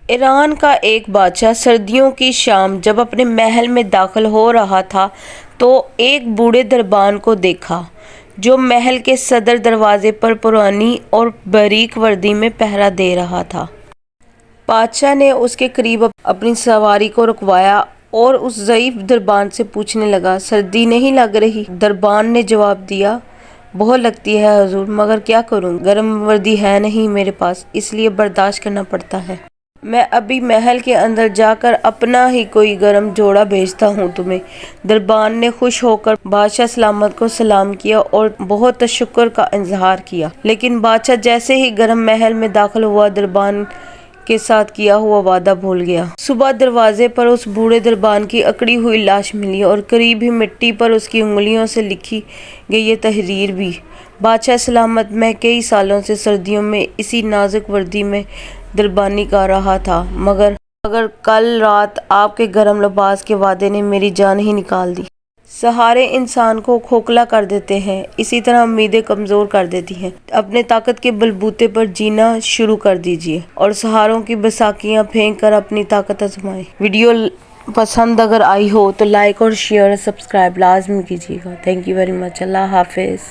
ایران کا ایک بادشاہ سردیوں کی شام جب اپنے محل میں داخل ہو رہا تھا تو ایک بوڑھے دربان کو دیکھا جو محل کے صدر دروازے پر پرانی اور باریک وردی میں پہرا دے رہا تھا۔ بادشاہ نے اس کے قریب اپنی سواری کو رکوایا اور اس ضعیف دربان سے پوچھنے لگا، سردی نہیں لگ رہی؟ دربان نے جواب دیا، بہت لگتی ہے حضور، مگر کیا کروں، گرم وردی ہے نہیں میرے پاس، اس لیے برداشت کرنا پڑتا ہے۔ میں ابھی محل کے اندر جا کر اپنا ہی کوئی گرم جوڑا بھیجتا ہوں تمہیں۔ دربان نے خوش ہو کر بادشاہ سلامت کو سلام کیا اور بہت تشکر کا اظہار کیا، لیکن بادشاہ جیسے ہی گرم محل میں داخل ہوا دربان کے ساتھ کیا ہوا وعدہ بھول گیا۔ صبح دروازے پر اس بوڑھے دربان کی اکڑی ہوئی لاش ملی اور قریب ہی مٹی پر اس کی انگلیوں سے لکھی گئی یہ تحریر بھی، بادشاہ سلامت، میں کئی سالوں سے سردیوں میں اسی نازک وردی میں دربانی کر رہا تھا، مگر کل رات آپ کے گرم لباس کے وعدے نے میری جان ہی نکال دی۔ سہارے انسان کو کھوکھلا کر دیتے ہیں، اسی طرح امیدیں کمزور کر دیتی ہیں۔ اپنے طاقت کے بلبوتے پر جینا شروع کر دیجئے اور سہاروں کی بساکیاں پھینک کر اپنی طاقت آزمائیں۔ ویڈیو پسند اگر آئی ہو تو لائک اور شیئر اور سبسکرائب لازمی کیجیے گا۔ Thank you very much. اللہ حافظ۔